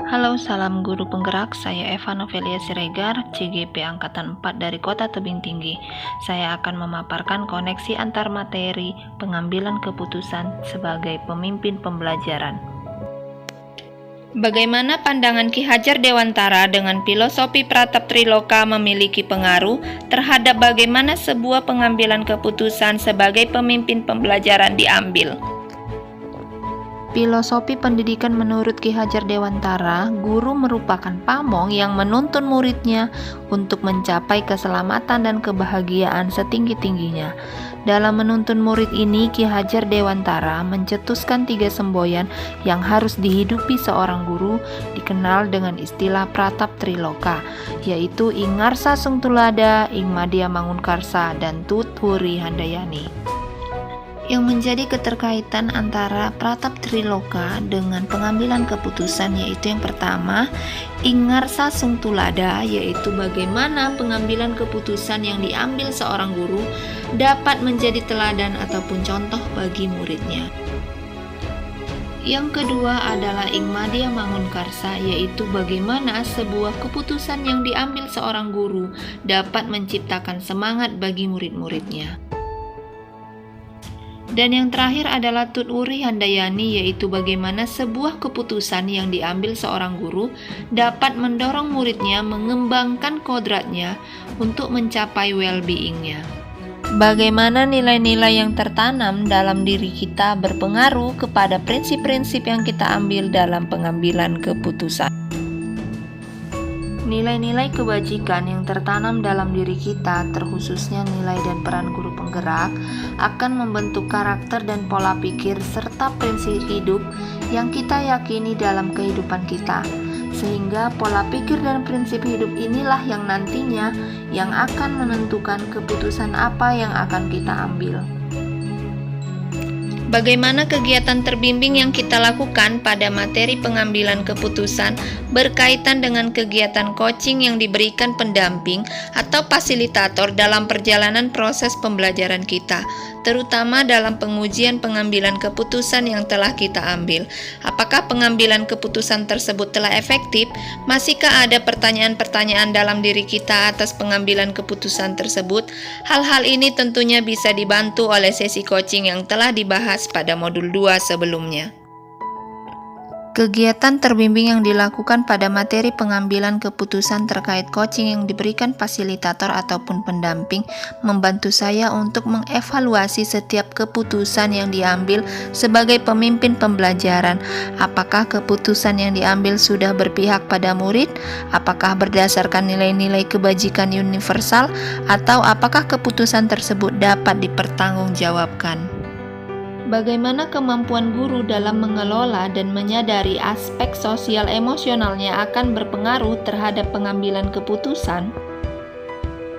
Halo, salam guru penggerak. Saya Eva Novelia Siregar, CGP Angkatan 4 dari Kota Tebing Tinggi. Saya akan memaparkan koneksi antar materi pengambilan keputusan sebagai pemimpin pembelajaran. Bagaimana pandangan Ki Hajar Dewantara dengan filosofi Pratap Triloka memiliki pengaruh terhadap bagaimana sebuah pengambilan keputusan sebagai pemimpin pembelajaran diambil? Filosofi pendidikan menurut Ki Hajar Dewantara, guru merupakan pamong yang menuntun muridnya untuk mencapai keselamatan dan kebahagiaan setinggi-tingginya. Dalam menuntun murid ini, Ki Hajar Dewantara mencetuskan 3 semboyan yang harus dihidupi seorang guru, dikenal dengan istilah Pratap Triloka, yaitu Ing Ngarsa Sung Tulada, Ing Madya Mangunkarsa, dan Tut Wuri Handayani. Yang menjadi keterkaitan antara Pratap Triloka dengan pengambilan keputusan yaitu yang pertama, Ing Ngarsa Sung Tulada, yaitu bagaimana pengambilan keputusan yang diambil seorang guru dapat menjadi teladan ataupun contoh bagi muridnya. Yang kedua adalah Ing Madya Mangunkarsa, yaitu bagaimana sebuah keputusan yang diambil seorang guru dapat menciptakan semangat bagi murid-muridnya. Dan yang terakhir adalah Tut Wuri Handayani, yaitu bagaimana sebuah keputusan yang diambil seorang guru dapat mendorong muridnya mengembangkan kodratnya untuk mencapai well-being-nya. Bagaimana nilai-nilai yang tertanam dalam diri kita berpengaruh kepada prinsip-prinsip yang kita ambil dalam pengambilan keputusan. Nilai-nilai kebajikan yang tertanam dalam diri kita, terkhususnya nilai dan peran guru penggerak, akan membentuk karakter dan pola pikir serta prinsip hidup yang kita yakini dalam kehidupan kita. Sehingga pola pikir dan prinsip hidup inilah yang nantinya yang akan menentukan keputusan apa yang akan kita ambil. Bagaimana kegiatan terbimbing yang kita lakukan pada materi pengambilan keputusan berkaitan dengan kegiatan coaching yang diberikan pendamping atau fasilitator dalam perjalanan proses pembelajaran kita, terutama dalam pengujian pengambilan keputusan yang telah kita ambil. Apakah pengambilan keputusan tersebut telah efektif? Masihkah ada pertanyaan-pertanyaan dalam diri kita atas pengambilan keputusan tersebut? Hal-hal ini tentunya bisa dibantu oleh sesi coaching yang telah dibahas pada modul 2 sebelumnya. Kegiatan terbimbing yang dilakukan pada materi pengambilan keputusan terkait coaching yang diberikan fasilitator ataupun pendamping membantu saya untuk mengevaluasi setiap keputusan yang diambil sebagai pemimpin pembelajaran. Apakah keputusan yang diambil sudah berpihak pada murid? Apakah berdasarkan nilai-nilai kebajikan universal? Atau apakah keputusan tersebut dapat dipertanggungjawabkan? Bagaimana kemampuan guru dalam mengelola dan menyadari aspek sosial emosionalnya akan berpengaruh terhadap pengambilan keputusan?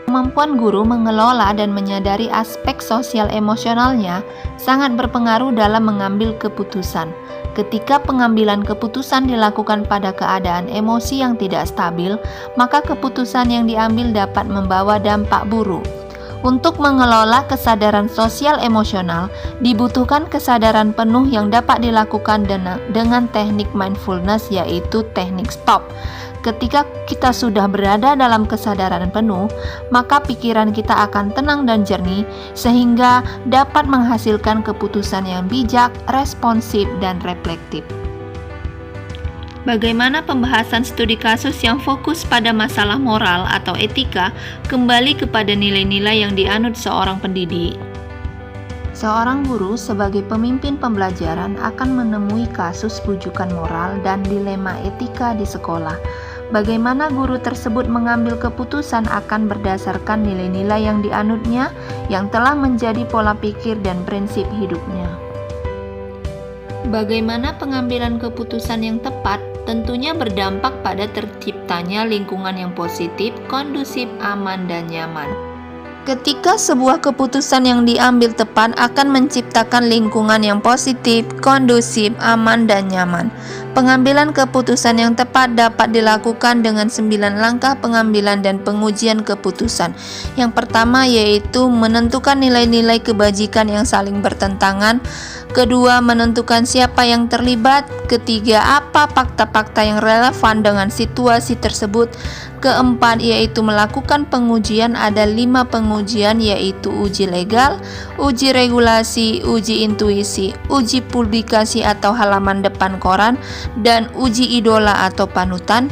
Kemampuan guru mengelola dan menyadari aspek sosial emosionalnya sangat berpengaruh dalam mengambil keputusan. Ketika pengambilan keputusan dilakukan pada keadaan emosi yang tidak stabil, maka keputusan yang diambil dapat membawa dampak buruk. Untuk mengelola kesadaran sosial emosional, dibutuhkan kesadaran penuh yang dapat dilakukan dengan teknik mindfulness, yaitu teknik stop. Ketika kita sudah berada dalam kesadaran penuh, maka pikiran kita akan tenang dan jernih, sehingga dapat menghasilkan keputusan yang bijak, responsif, dan reflektif. Bagaimana pembahasan studi kasus yang fokus pada masalah moral atau etika kembali kepada nilai-nilai yang dianut seorang pendidik? Seorang guru sebagai pemimpin pembelajaran akan menemui kasus rujukan moral dan dilema etika di sekolah. Bagaimana guru tersebut mengambil keputusan akan berdasarkan nilai-nilai yang dianutnya, yang telah menjadi pola pikir dan prinsip hidupnya. Bagaimana pengambilan keputusan yang tepat tentunya berdampak pada terciptanya lingkungan yang positif, kondusif, aman, dan nyaman. Ketika sebuah keputusan yang diambil tepat akan menciptakan lingkungan yang positif, kondusif, aman, dan nyaman. Pengambilan keputusan yang tepat dapat dilakukan dengan 9 langkah pengambilan dan pengujian keputusan. Yang pertama yaitu menentukan nilai-nilai kebajikan yang saling bertentangan. Kedua, menentukan siapa yang terlibat. Ketiga, apa fakta-fakta yang relevan dengan situasi tersebut. Keempat, yaitu melakukan pengujian. Ada 5 pengujian, yaitu uji legal, uji regulasi, uji intuisi, uji publikasi atau halaman depan koran, dan uji idola atau panutan.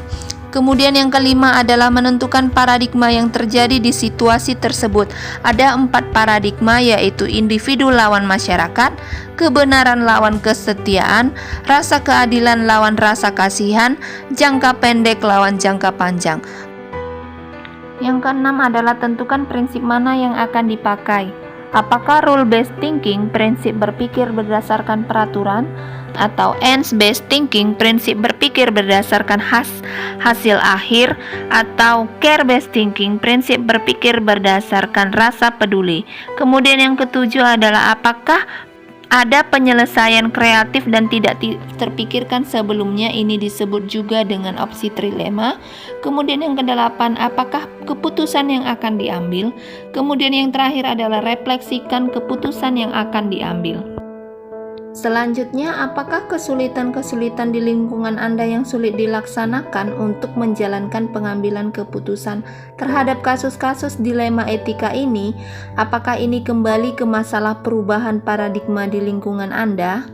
Kemudian yang kelima adalah menentukan paradigma yang terjadi di situasi tersebut. Ada 4 paradigma, yaitu individu lawan masyarakat, kebenaran lawan kesetiaan, rasa keadilan lawan rasa kasihan, jangka pendek lawan jangka panjang. Yang keenam adalah tentukan prinsip mana yang akan dipakai. Apakah rule-based thinking, prinsip berpikir berdasarkan peraturan, atau ends-based thinking, prinsip berpikir berdasarkan hasil akhir, atau care-based thinking, prinsip berpikir berdasarkan rasa peduli. Kemudian yang ketujuh adalah apakah ada penyelesaian kreatif dan tidak terpikirkan sebelumnya, ini disebut juga dengan opsi trilema. Kemudian yang kedelapan, apakah keputusan yang akan diambil. Kemudian yang terakhir adalah refleksikan keputusan yang akan diambil. Selanjutnya, apakah kesulitan-kesulitan di lingkungan Anda yang sulit dilaksanakan untuk menjalankan pengambilan keputusan terhadap kasus-kasus dilema etika ini? Apakah ini kembali ke masalah perubahan paradigma di lingkungan Anda?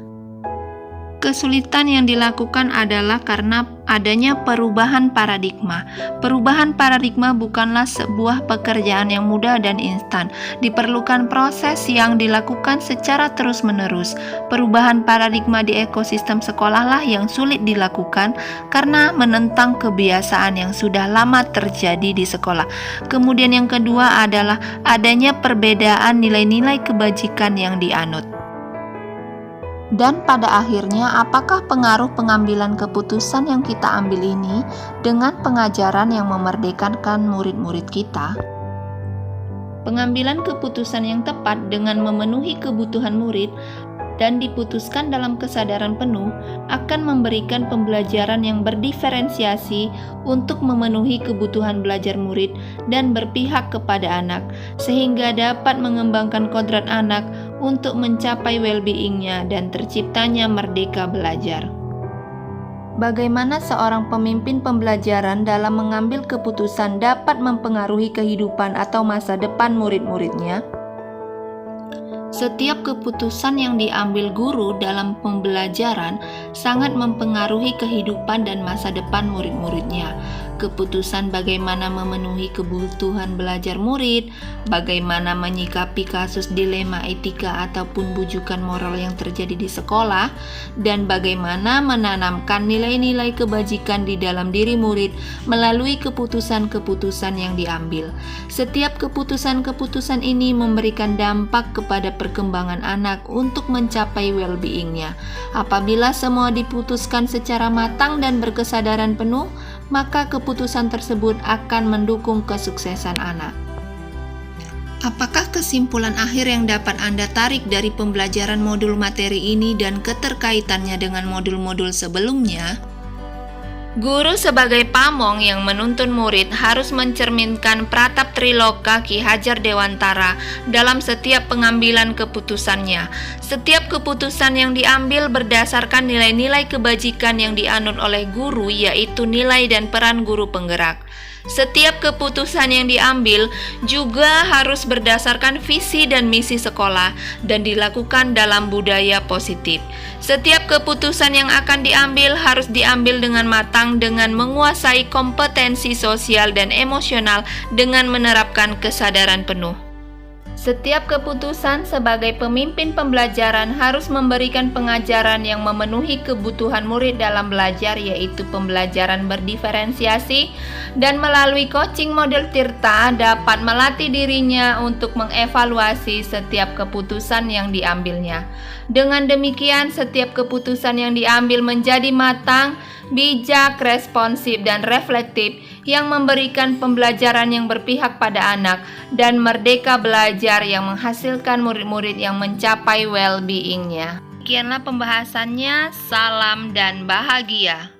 Kesulitan yang dilakukan adalah karena adanya perubahan paradigma. Perubahan paradigma bukanlah sebuah pekerjaan yang mudah dan instan. Diperlukan proses yang dilakukan secara terus-menerus. Perubahan paradigma di ekosistem sekolahlah yang sulit dilakukan karena menentang kebiasaan yang sudah lama terjadi di sekolah. Kemudian yang kedua adalah adanya perbedaan nilai-nilai kebajikan yang dianut. Dan pada akhirnya, apakah pengaruh pengambilan keputusan yang kita ambil ini dengan pengajaran yang memerdekakan murid-murid kita? Pengambilan keputusan yang tepat dengan memenuhi kebutuhan murid dan diputuskan dalam kesadaran penuh akan memberikan pembelajaran yang berdiferensiasi untuk memenuhi kebutuhan belajar murid dan berpihak kepada anak, sehingga dapat mengembangkan kodrat anak untuk mencapai well-being-nya dan terciptanya merdeka belajar. Bagaimana seorang pemimpin pembelajaran dalam mengambil keputusan dapat mempengaruhi kehidupan atau masa depan murid-muridnya? Setiap keputusan yang diambil guru dalam pembelajaran sangat mempengaruhi kehidupan dan masa depan murid-muridnya. Keputusan bagaimana memenuhi kebutuhan belajar murid, bagaimana menyikapi kasus dilema etika ataupun bujukan moral yang terjadi di sekolah, dan bagaimana menanamkan nilai-nilai kebajikan di dalam diri murid melalui keputusan-keputusan yang diambil. Setiap keputusan-keputusan ini memberikan dampak kepada perkembangan anak untuk mencapai well-being-nya. Apabila semua diputuskan secara matang dan berkesadaran penuh, maka keputusan tersebut akan mendukung kesuksesan anak. Apakah kesimpulan akhir yang dapat Anda tarik dari pembelajaran modul materi ini dan keterkaitannya dengan modul-modul sebelumnya? Guru sebagai pamong yang menuntun murid harus mencerminkan pratap Triloka Ki Hajar Dewantara dalam setiap pengambilan keputusannya. Setiap keputusan yang diambil berdasarkan nilai-nilai kebajikan yang dianut oleh guru, yaitu nilai dan peran guru penggerak. Setiap keputusan yang diambil juga harus berdasarkan visi dan misi sekolah dan dilakukan dalam budaya positif. Setiap keputusan yang akan diambil harus diambil dengan matang dengan menguasai kompetensi sosial dan emosional dengan menerapkan kesadaran penuh. Setiap keputusan sebagai pemimpin pembelajaran harus memberikan pengajaran yang memenuhi kebutuhan murid dalam belajar, yaitu pembelajaran berdiferensiasi, dan melalui coaching model Tirta dapat melatih dirinya untuk mengevaluasi setiap keputusan yang diambilnya. Dengan demikian, setiap keputusan yang diambil menjadi matang, bijak, responsif, dan reflektif yang memberikan pembelajaran yang berpihak pada anak dan merdeka belajar yang menghasilkan murid-murid yang mencapai well-being-nya. Sekianlah pembahasannya, salam dan bahagia.